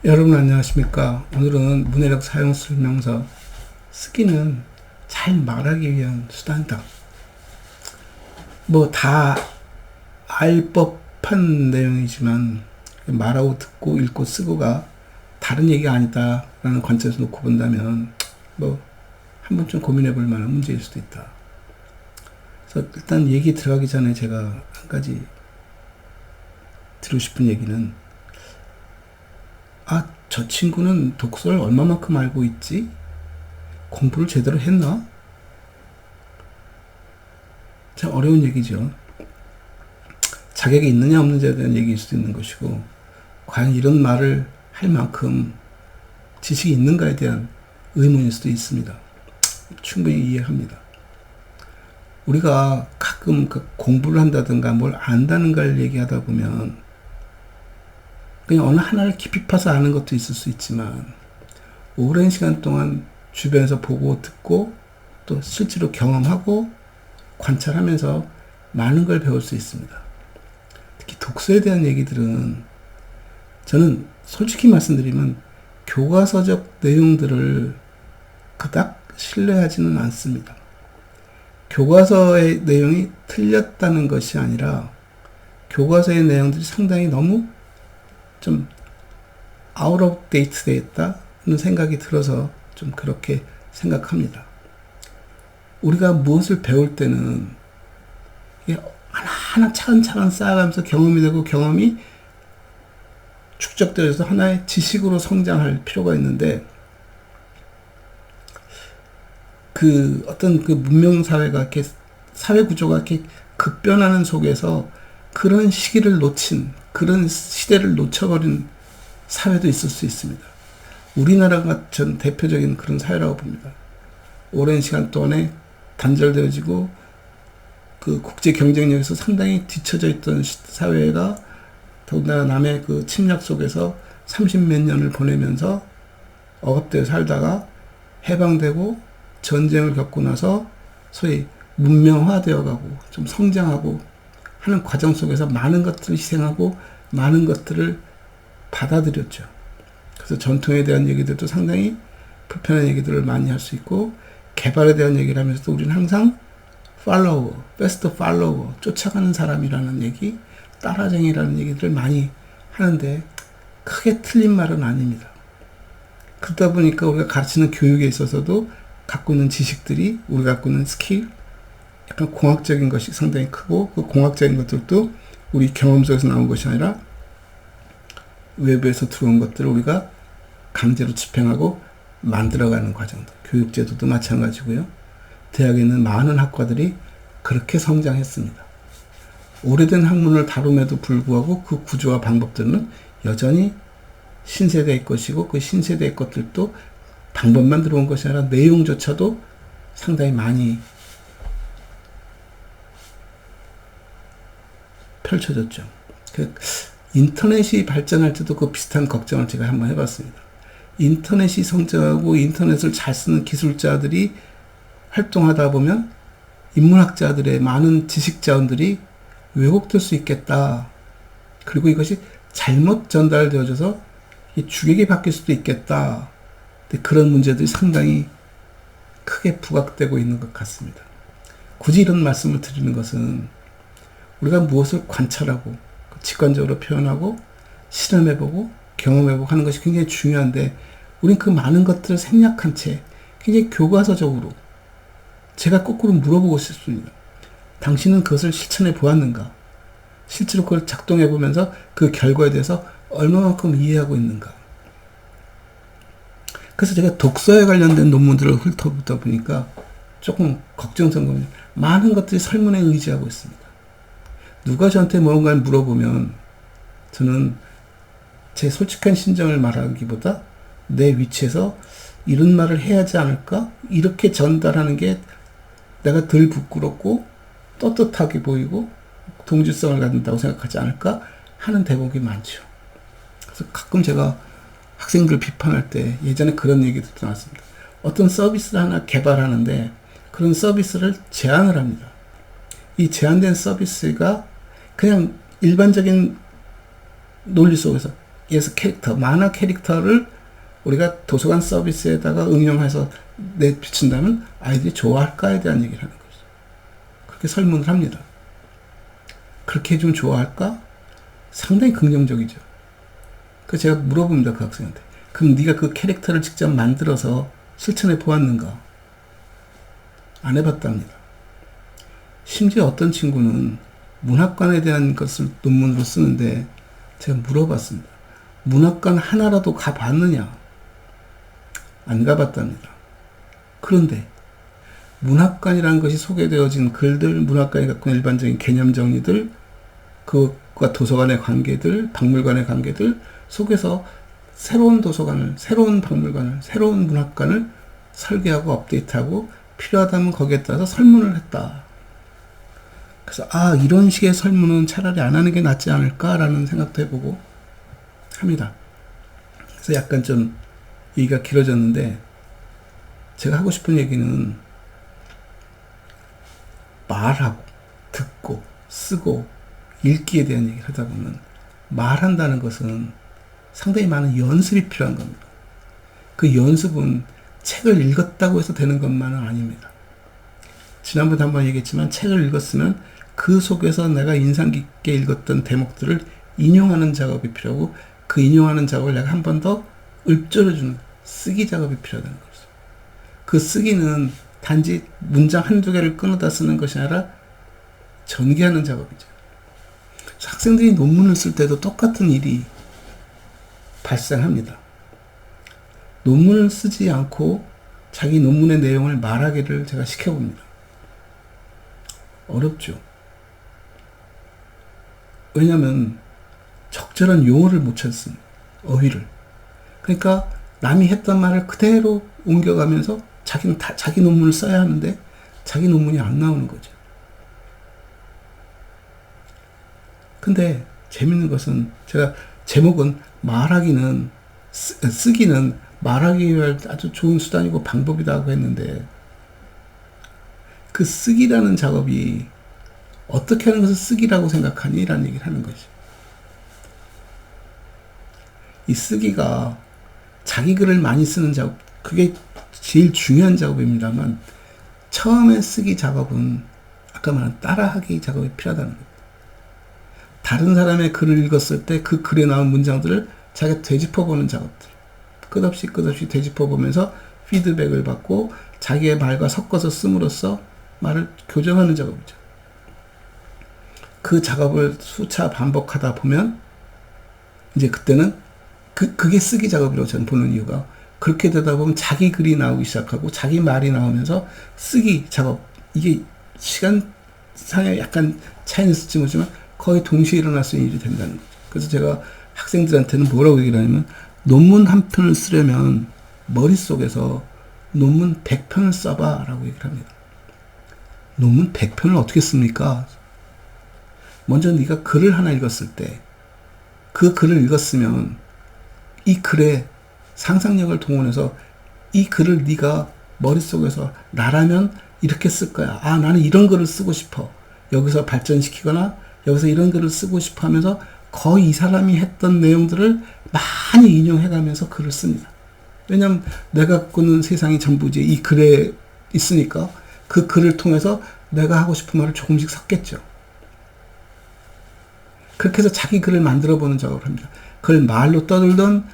여러분 안녕하십니까? 오늘은 문해력 사용 설명서 쓰기는 잘 말하기 위한 수단이다. 뭐 다 알 법한 내용이지만 말하고 듣고 읽고 쓰고가 다른 얘기가 아니다라는 관점에서 놓고 본다면 뭐 한 번쯤 고민해 볼 만한 문제일 수도 있다. 그래서 일단 얘기 들어가기 전에 제가 한 가지 드리고 싶은 얘기는 저 친구는 독서를 얼마만큼 알고 있지? 공부를 제대로 했나? 참 어려운 얘기죠. 자격이 있느냐 없느냐에 대한 얘기일 수도 있는 것이고, 과연 이런 말을 할 만큼 지식이 있는가에 대한 의문일 수도 있습니다. 충분히 이해합니다. 우리가 가끔 공부를 한다든가 뭘 안다는 걸 얘기하다 보면 그냥 어느 하나를 깊이 파서 아는 것도 있을 수 있지만 오랜 시간 동안 주변에서 보고 듣고 또 실제로 경험하고 관찰하면서 많은 걸 배울 수 있습니다. 특히 독서에 대한 얘기들은 저는 솔직히 말씀드리면 교과서적 내용들을 그닥 신뢰하지는 않습니다. 교과서의 내용이 틀렸다는 것이 아니라 교과서의 내용들이 상당히 너무 좀 아웃 오브 데이트 되었다는 생각이 들어서 좀 그렇게 생각합니다. 우리가 무엇을 배울 때는 하나하나 차근차근 쌓아가면서 경험이 되고 경험이 축적되어서 하나의 지식으로 성장할 필요가 있는데 어떤 문명사회가 이렇게 사회 구조가 이렇게 급변하는 속에서 그런 시기를 놓친, 그런 시대를 놓쳐버린 사회도 있을 수 있습니다. 우리나라가 전 대표적인 그런 사회라고 봅니다. 오랜 시간 동안에 단절되어지고 국제 경쟁력에서 상당히 뒤처져 있던 사회가 더군다나 남의 침략 속에서 30몇 년을 보내면서 억압되어 살다가 해방되고 전쟁을 겪고 나서 소위 문명화되어 가고 좀 성장하고 하는 과정 속에서 많은 것들을 희생하고 많은 것들을 받아들였죠. 그래서 전통에 대한 얘기들도 상당히 불편한 얘기들을 많이 할 수 있고 개발에 대한 얘기를 하면서도 우리는 항상 팔로워, 베스트 팔로워, 쫓아가는 사람이라는 얘기, 따라쟁이라는 얘기들을 많이 하는데 크게 틀린 말은 아닙니다. 그러다 보니까 우리가 가르치는 교육에 있어서도 갖고 있는 지식들이 우리가 갖고 있는 스킬, 약간 공학적인 것이 상당히 크고 그 공학적인 것들도 우리 경험 속에서 나온 것이 아니라 외부에서 들어온 것들을 우리가 강제로 집행하고 만들어가는 과정들. 교육제도도 마찬가지고요. 대학에 있는 많은 학과들이 그렇게 성장했습니다. 오래된 학문을 다룸에도 불구하고 그 구조와 방법들은 여전히 신세대의 것이고 그 신세대의 것들도 방법만 들어온 것이 아니라 내용조차도 상당히 많이 펼쳐졌죠. 인터넷이 발전할 때도 그 비슷한 걱정을 제가 한번 해봤습니다. 인터넷이 성장하고 인터넷을 잘 쓰는 기술자들이 활동하다 보면 인문학자들의 많은 지식자원들이 왜곡될 수 있겠다. 그리고 이것이 잘못 전달되어져서 주객이 바뀔 수도 있겠다. 그런 문제들이 상당히 크게 부각되고 있는 것 같습니다. 굳이 이런 말씀을 드리는 것은 우리가 무엇을 관찰하고 직관적으로 표현하고 실험해보고 경험해보고 하는 것이 굉장히 중요한데 우린 그 많은 것들을 생략한 채 굉장히 교과서적으로 제가 거꾸로 물어보고 싶습니다. 당신은 그것을 실천해 보았는가? 실제로 그걸 작동해 보면서 그 결과에 대해서 얼마만큼 이해하고 있는가? 그래서 제가 독서에 관련된 논문들을 훑어보다 보니까 조금 걱정스러운 많은 것들이 설문에 의지하고 있습니다. 누가 저한테 뭔가를 물어보면 저는 제 솔직한 심정을 말하기보다 내 위치에서 이런 말을 해야 하지 않을까? 이렇게 전달하는 게 내가 덜 부끄럽고 떳떳하게 보이고 동질성을 갖는다고 생각하지 않을까 하는 대목이 많죠. 그래서 가끔 제가 학생들 비판할 때 예전에 그런 얘기도 나왔습니다. 어떤 서비스를 하나 개발하는데 그런 서비스를 제안을 합니다. 이 제안된 서비스가 그냥 일반적인 논리 속에서 캐릭터, 만화 캐릭터를 우리가 도서관 서비스에다가 응용해서 내비친다면 아이들이 좋아할까에 대한 얘기를 하는 거죠. 그렇게 설문을 합니다. 그렇게 해주면 좋아할까? 상당히 긍정적이죠. 그래서 제가 물어봅니다, 그 학생한테. 그럼 네가 그 캐릭터를 직접 만들어서 실천해 보았는가? 안 해봤답니다. 심지어 어떤 친구는 문학관에 대한 것을 논문으로 쓰는데 제가 물어봤습니다. 문학관 하나라도 가봤느냐? 안 가봤답니다. 그런데 문학관이라는 것이 소개되어진 글들, 문학관이 갖고 있는 일반적인 개념 정리들, 그것과 도서관의 관계들, 박물관의 관계들 속에서 새로운 도서관을, 새로운 박물관을, 새로운 문학관을 설계하고 업데이트하고 필요하다면 거기에 따라서 설문을 했다. 그래서 이런 식의 설문은 차라리 안 하는 게 낫지 않을까라는 생각도 해보고 합니다. 그래서 약간 좀 얘기가 길어졌는데 제가 하고 싶은 얘기는 말하고 듣고 쓰고 읽기에 대한 얘기를 하다 보면 말한다는 것은 상당히 많은 연습이 필요한 겁니다. 그 연습은 책을 읽었다고 해서 되는 것만은 아닙니다. 지난번에 한번 얘기했지만 책을 읽었으면 그 속에서 내가 인상 깊게 읽었던 대목들을 인용하는 작업이 필요하고 그 인용하는 작업을 내가 한 번 더 읊조려주는 쓰기 작업이 필요하다는 거죠. 그 쓰기는 단지 문장 한두 개를 끊어다 쓰는 것이 아니라 전개하는 작업이죠. 학생들이 논문을 쓸 때도 똑같은 일이 발생합니다. 논문을 쓰지 않고 자기 논문의 내용을 말하기를 제가 시켜봅니다. 어렵죠. 왜냐하면 적절한 용어를 못 찾습니다. 어휘를. 그러니까 남이 했던 말을 그대로 옮겨가면서 자기는 자기 논문을 써야 하는데 자기 논문이 안 나오는 거죠. 근데 재밌는 것은 제가 제목은 말하기는 쓰기는 말하기 위한 아주 좋은 수단이고 방법이라고 했는데 그 쓰기라는 작업이 어떻게 하는 것을 쓰기라고 생각하니? 라는 얘기를 하는 거지. 이 쓰기가 자기 글을 많이 쓰는 작업, 그게 제일 중요한 작업입니다만 처음에 쓰기 작업은 아까 말한 따라하기 작업이 필요하다는 거예요. 다른 사람의 글을 읽었을 때 그 글에 나온 문장들을 자기가 되짚어보는 작업들. 끝없이 되짚어보면서 피드백을 받고 자기의 말과 섞어서 씀으로써 말을 교정하는 작업이죠. 그 작업을 수차 반복하다 보면 이제 그때는 그게 쓰기 작업이라고 저는 보는 이유가 그렇게 되다 보면 자기 글이 나오기 시작하고 자기 말이 나오면서 쓰기 작업 이게 시간상에 약간 차이는 있을지 모르지만 거의 동시에 일어날 수 있는 일이 된다는 거죠. 그래서 제가 학생들한테는 뭐라고 얘기를 하냐면 논문 한 편을 쓰려면 머릿속에서 논문 100편을 써봐 라고 얘기를 합니다. 논문 100편을 어떻게 씁니까? 먼저 네가 글을 하나 읽었을 때 그 글을 읽었으면 이 글에 상상력을 동원해서 이 글을 네가 머릿속에서 나라면 이렇게 쓸 거야. 나는 이런 글을 쓰고 싶어. 여기서 발전시키거나 여기서 이런 글을 쓰고 싶어 하면서 거의 이 사람이 했던 내용들을 많이 인용해가면서 글을 씁니다. 왜냐하면 내가 갖고 있는 세상이 전부지 이 글에 있으니까 그 글을 통해서 내가 하고 싶은 말을 조금씩 섞겠죠. 그렇게 해서 자기 글을 만들어보는 작업을 합니다. 그걸 말로 떠들던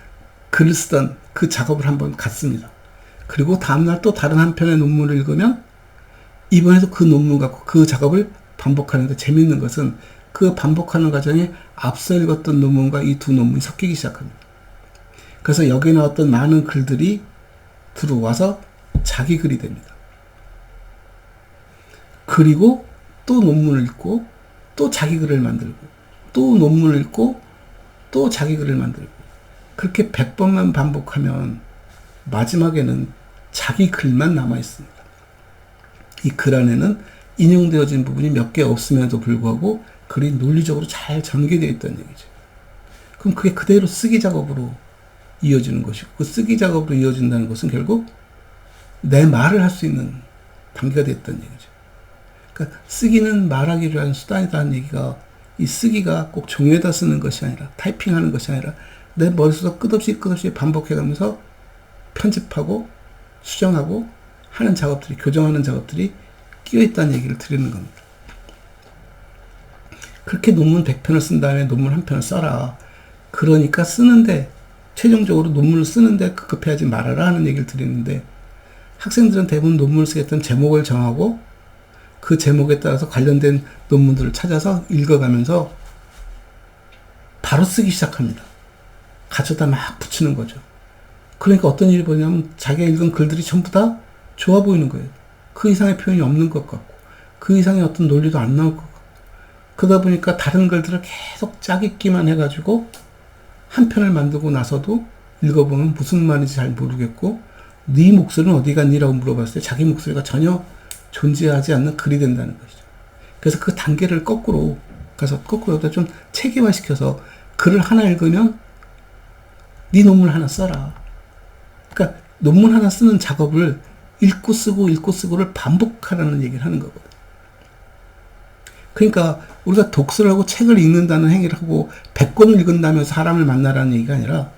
글을 쓰던 그 작업을 한번 갖습니다. 그리고 다음날 또 다른 한 편의 논문을 읽으면 이번에도 그 논문 갖고 그 작업을 반복하는데 재밌는 것은 그 반복하는 과정에 앞서 읽었던 논문과 이 두 논문이 섞이기 시작합니다. 그래서 여기에 나왔던 많은 글들이 들어와서 자기 글이 됩니다. 그리고 또 논문을 읽고 또 자기 글을 만들고 또 논문을 읽고 또 자기 글을 만들고 그렇게 100번만 반복하면 마지막에는 자기 글만 남아 있습니다. 이 글 안에는 인용되어진 부분이 몇 개 없음에도 불구하고 글이 논리적으로 잘 전개되어 있다는 얘기죠. 그럼 그게 그대로 쓰기 작업으로 이어지는 것이고 그 쓰기 작업으로 이어진다는 것은 결국 내 말을 할 수 있는 단계가 됐다는 얘기죠. 그러니까 쓰기는 말하기 위한 수단이라는 얘기가 이 쓰기가 꼭 종이에다 쓰는 것이 아니라 타이핑하는 것이 아니라 내 머릿속에서 끝없이 반복해가면서 편집하고 수정하고 하는 작업들이, 교정하는 작업들이 끼어있다는 얘기를 드리는 겁니다. 그렇게 논문 100편을 쓴 다음에 논문 1편을 써라. 그러니까 쓰는데, 최종적으로 논문을 쓰는데 급급해하지 말아라 하는 얘기를 드리는데, 학생들은 대부분 논문을 쓰겠다는 제목을 정하고 그 제목에 따라서 관련된 논문들을 찾아서 읽어가면서 바로 쓰기 시작합니다. 가져다 막 붙이는 거죠. 그러니까 어떤 일이 보냐면 자기가 읽은 글들이 전부 다 좋아 보이는 거예요. 그 이상의 표현이 없는 것 같고 그 이상의 어떤 논리도 안 나올 것 같고, 그러다 보니까 다른 글들을 계속 짜깁기만 해가지고 한 편을 만들고 나서도 읽어보면 무슨 말인지 잘 모르겠고, 네 목소리는 어디 갔니? 라고 물어봤을 때 자기 목소리가 전혀 존재하지 않는 글이 된다는 것이죠. 그래서 그 단계를 거꾸로 좀 체계화시켜서 글을 하나 읽으면 네 논문 하나 써라. 그러니까 논문 하나 쓰는 작업을 읽고 쓰고를 반복하라는 얘기를 하는 거거든요. 그러니까 우리가 독서를 하고 책을 읽는다는 행위를 하고 100권을 읽은다면서 사람을 만나라는 얘기가 아니라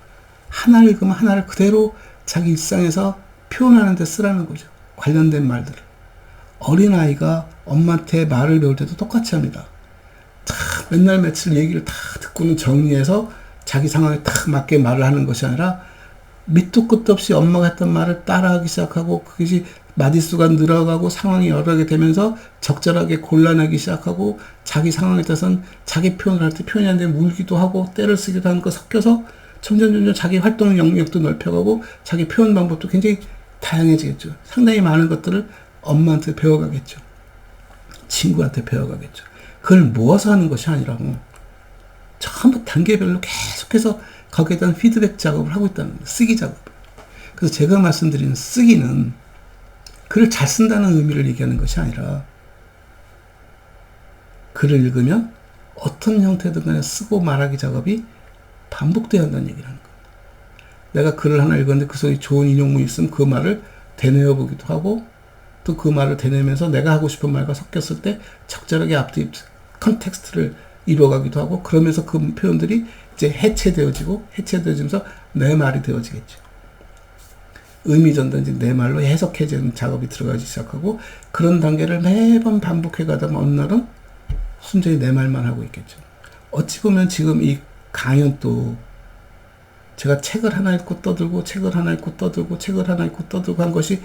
하나를 읽으면 하나를 그대로 자기 일상에서 표현하는 데 쓰라는 거죠. 관련된 말들을. 어린아이가 엄마한테 말을 배울 때도 똑같이 합니다. 맨날 며칠 얘기를 다 듣고는 정리해서 자기 상황에 딱 맞게 말을 하는 것이 아니라 밑도 끝도 없이 엄마가 했던 말을 따라하기 시작하고 그것이 마디수가 늘어가고 상황이 여러 개 되면서 적절하게 곤란하기 시작하고 자기 상황에 따라서는 자기 표현을 할 때 표현이 안 되면 울기도 하고 때를 쓰기도 하는 거 섞여서 점점 자기 활동 영역도 넓혀가고 자기 표현 방법도 굉장히 다양해지겠죠. 상당히 많은 것들을 엄마한테 배워가겠죠. 친구한테 배워가겠죠. 그걸 모아서 하는 것이 아니라고 전부 단계별로 계속해서 거기에 대한 피드백 작업을 하고 있다는 거예요. 쓰기 작업. 그래서 제가 말씀드리는 쓰기는 글을 잘 쓴다는 의미를 얘기하는 것이 아니라 글을 읽으면 어떤 형태든 간에 쓰고 말하기 작업이 반복돼야 한다는 얘기를 하는 거예요. 내가 글을 하나 읽었는데 그 속에 좋은 인용문이 있으면 그 말을 되뇌어 보기도 하고 또 그 말을 되뇌면서 내가 하고 싶은 말과 섞였을 때 적절하게 앞뒤 컨텍스트를 이루어가기도 하고, 그러면서 그 표현들이 이제 해체되어지면서 내 말이 되어지겠죠. 의미 전달이 내 말로 해석해지는 작업이 들어가기 시작하고, 그런 단계를 매번 반복해 가다 보면 어느 날은 순전히 내 말만 하고 있겠죠. 어찌 보면 지금 이 강연도 제가 책을 하나 읽고 떠들고 책을 하나 읽고 떠들고 책을 하나 읽고 떠들고 한 것이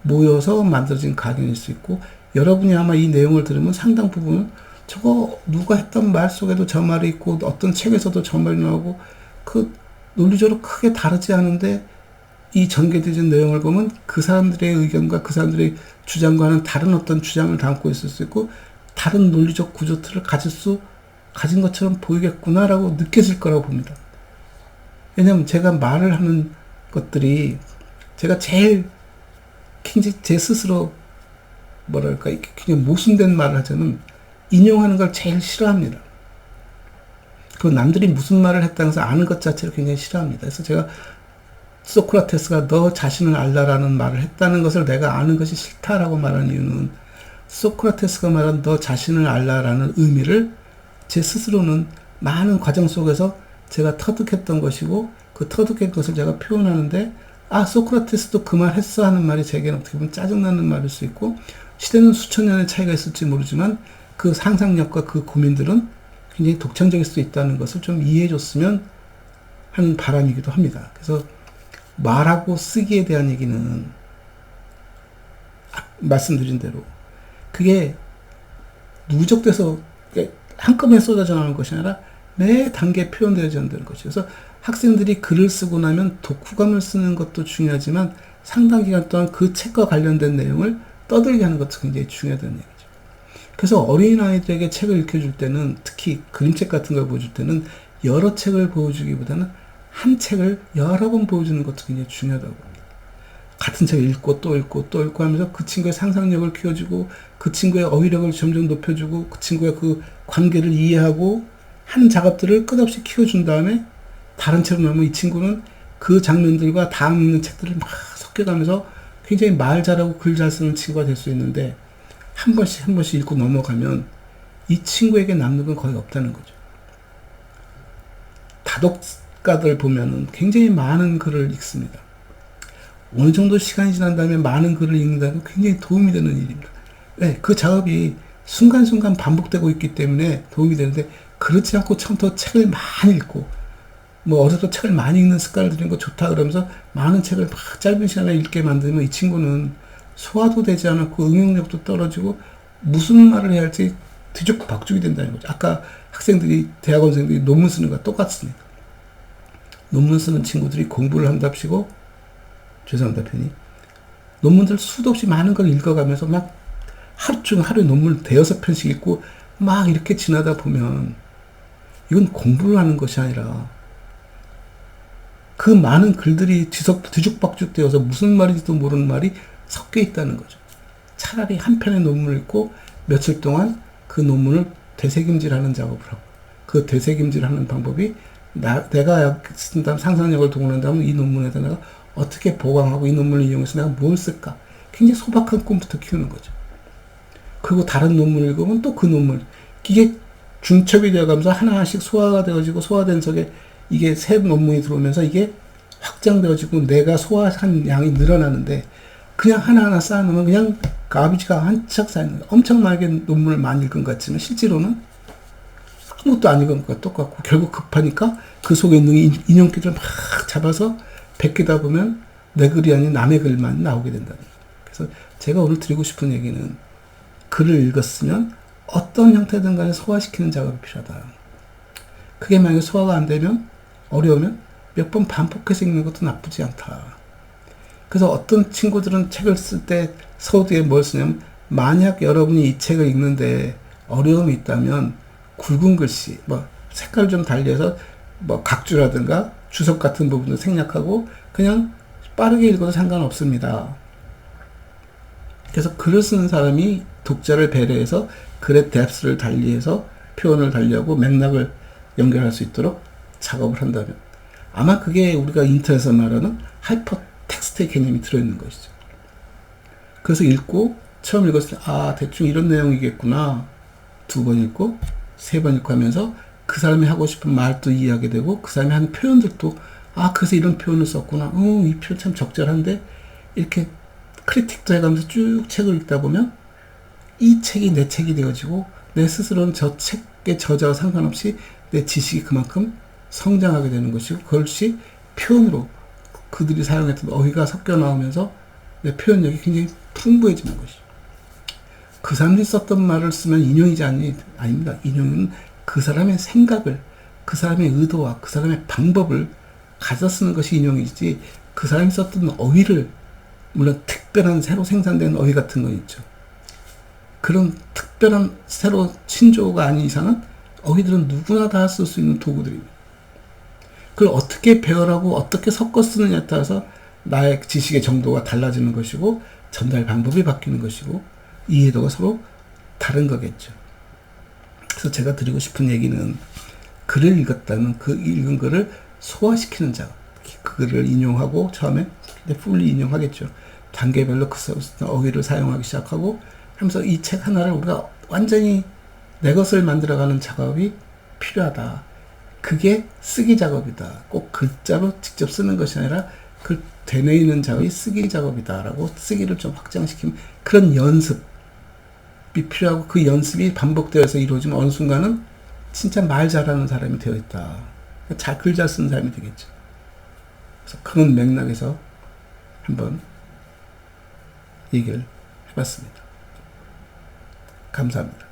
모여서 만들어진 강연일 수 있고, 여러분이 아마 이 내용을 들으면 상당 부분은 저거 누가 했던 말 속에도 저 말이 있고 어떤 책에서도 저 말이 나오고 그 논리적으로 크게 다르지 않은데 이 전개되는 내용을 보면 그 사람들의 의견과 그 사람들의 주장과는 다른 어떤 주장을 담고 있을 수 있고 다른 논리적 구조틀을 가진 것처럼 보이겠구나라고 느껴질 거라고 봅니다. 왜냐하면 제가 말을 하는 것들이 제가 제일 굉장히 제 스스로 뭐랄까 굉장히 모순된 말을 하자면 인용하는 걸 제일 싫어합니다. 그 남들이 무슨 말을 했다는 것을 아는 것 자체를 굉장히 싫어합니다. 그래서 제가 소크라테스가 너 자신을 알라라는 말을 했다는 것을 내가 아는 것이 싫다라고 말한 이유는 소크라테스가 말한 너 자신을 알라라는 의미를 제 스스로는 많은 과정 속에서 제가 터득했던 것이고 그 터득한 것을 제가 표현하는데 소크라테스도 그 말 했어 하는 말이 제게는 어떻게 보면 짜증나는 말일 수 있고 시대는 수천 년의 차이가 있을지 모르지만 그 상상력과 그 고민들은 굉장히 독창적일 수 있다는 것을 좀 이해해 줬으면 하는 바람이기도 합니다. 그래서 말하고 쓰기에 대한 얘기는 말씀드린 대로 그게 누적돼서 한꺼번에 쏟아져 나오는 것이 아니라 매 단계에 표현되어야 한다는 것이죠. 그래서 학생들이 글을 쓰고 나면 독후감을 쓰는 것도 중요하지만 상당 기간 동안 그 책과 관련된 내용을 떠들게 하는 것도 굉장히 중요하다는 얘기죠. 그래서 어린아이들에게 책을 읽혀줄 때는 특히 그림책 같은 걸 보여줄 때는 여러 책을 보여주기보다는 한 책을 여러 번 보여주는 것도 굉장히 중요하다고 합니다. 같은 책을 읽고 또 읽고 또 읽고 하면서 그 친구의 상상력을 키워주고 그 친구의 어휘력을 점점 높여주고 그 친구의 그 관계를 이해하고 하는 작업들을 끝없이 키워준 다음에 다른 책을 놓으면 이 친구는 그 장면들과 다음 있는 책들을 막 섞여가면서 굉장히 말 잘하고 글 잘 쓰는 친구가 될 수 있는데 한 번씩 읽고 넘어가면 이 친구에게 남는 건 거의 없다는 거죠. 작가들 보면은 굉장히 많은 글을 읽습니다. 어느 정도 시간이 지난 다음에 많은 글을 읽는다는 건 굉장히 도움이 되는 일입니다. 네, 그 작업이 순간순간 반복되고 있기 때문에 도움이 되는데, 그렇지 않고 처음부터 책을 많이 읽고, 뭐 어려서 책을 많이 읽는 습관을 들이는 거 좋다 그러면서 많은 책을 막 짧은 시간에 읽게 만들면 이 친구는 소화도 되지 않았고 응용력도 떨어지고 무슨 말을 해야 할지 뒤죽박죽이 된다는 거죠. 아까 학생들이, 대학원생들이 논문 쓰는 거와 똑같습니다. 논문 쓰는 친구들이 공부를 한답시고, 죄송합니다, 편히. 논문들 수도 없이 많은 걸 읽어가면서 막 하루에 논문을 대여섯 편씩 읽고 막 이렇게 지나다 보면 이건 공부를 하는 것이 아니라 그 많은 글들이 뒤죽박죽 되어서 무슨 말인지도 모르는 말이 섞여 있다는 거죠. 차라리 한 편의 논문을 읽고 며칠 동안 그 논문을 되새김질하는 작업을 하고, 그 되새김질하는 방법이 내가 쓴 다음 상상력을 동원한 다음 이 논문에다 내가 어떻게 보강하고 이 논문을 이용해서 내가 뭘 쓸까? 굉장히 소박한 꿈부터 키우는 거죠. 그리고 다른 논문을 읽으면 또 그 논문, 이게 중첩이 되어가면서 하나하나씩 소화가 되어지고, 소화된 속에 이게 새 논문이 들어오면서 이게 확장되어지고 내가 소화한 양이 늘어나는데, 그냥 하나하나 쌓아놓으면 그냥 가비지가 한척 쌓이는 거예요. 엄청나게 논문을 많이 읽은 것 같지만 실제로는 아무것도 안 읽은 것과 똑같고, 결국 급하니까 그 속에 있는 인용기들을 막 잡아서 베끼다 보면 내 글이 아닌 남의 글만 나오게 된다는 거예요. 그래서 제가 오늘 드리고 싶은 얘기는, 글을 읽었으면 어떤 형태든 간에 소화시키는 작업이 필요하다. 그게 만약에 소화가 안 되면, 어려우면 몇 번 반복해서 읽는 것도 나쁘지 않다. 그래서 어떤 친구들은 책을 쓸 때 서두에 뭘 쓰냐면, 만약 여러분이 이 책을 읽는데 어려움이 있다면 굵은 글씨, 뭐 색깔 좀 달리해서 뭐 각주라든가 주석 같은 부분을 생략하고 그냥 빠르게 읽어도 상관없습니다. 그래서 글을 쓰는 사람이 독자를 배려해서 글의 뎁스를 달리해서 표현을 달리하고 맥락을 연결할 수 있도록 작업을 한다면, 아마 그게 우리가 인터넷에서 말하는 하이퍼 텍스트의 개념이 들어있는 것이죠. 그래서 읽고, 처음 읽었을 때, 아, 대충 이런 내용이겠구나. 두 번 읽고, 세 번 읽고 하면서 그 사람이 하고 싶은 말도 이해하게 되고, 그 사람이 하는 표현들도, 아, 그래서 이런 표현을 썼구나. 이 표현 참 적절한데? 이렇게 크리틱도 해가면서 쭉 책을 읽다 보면 이 책이 내 책이 되어지고, 내 스스로는 저 책의 저자와 상관없이 내 지식이 그만큼 성장하게 되는 것이고, 그것이 표현으로 그들이 사용했던 어휘가 섞여 나오면서 내 표현력이 굉장히 풍부해지는 것이죠. 그 사람들이 썼던 말을 쓰면 인용이지 아닙니다. 인용은 그 사람의 생각을, 그 사람의 의도와 그 사람의 방법을 가져 쓰는 것이 인용이지, 그 사람이 썼던 어휘를, 물론 특별한 새로 생산된 어휘 같은 건 있죠. 그런 특별한 새로 신조어가 아닌 이상은 어휘들은 누구나 다 쓸 수 있는 도구들입니다. 그걸 어떻게 배열하고 어떻게 섞어 쓰느냐에 따라서 나의 지식의 정도가 달라지는 것이고, 전달 방법이 바뀌는 것이고, 이해도가 서로 다른 거겠죠. 그래서 제가 드리고 싶은 얘기는, 글을 읽었다면 그 읽은 글을 소화시키는 작업, 그 글을 인용하고, 처음에 풀리 인용하겠죠. 단계별로 그 어휘를 사용하기 시작하고 하면서 이 책 하나를 우리가 완전히 내 것을 만들어가는 작업이 필요하다. 그게 쓰기 작업이다. 꼭 글자로 직접 쓰는 것이 아니라 글 되뇌이는 작업이 쓰기 작업이다라고, 쓰기를 좀 확장시키면 그런 연습이 필요하고, 그 연습이 반복되어서 이루어지면 어느 순간은 진짜 말 잘하는 사람이 되어 있다. 글 잘 쓰는 사람이 되겠죠. 그래서 그런 맥락에서 한번 얘기를 해봤습니다. 감사합니다.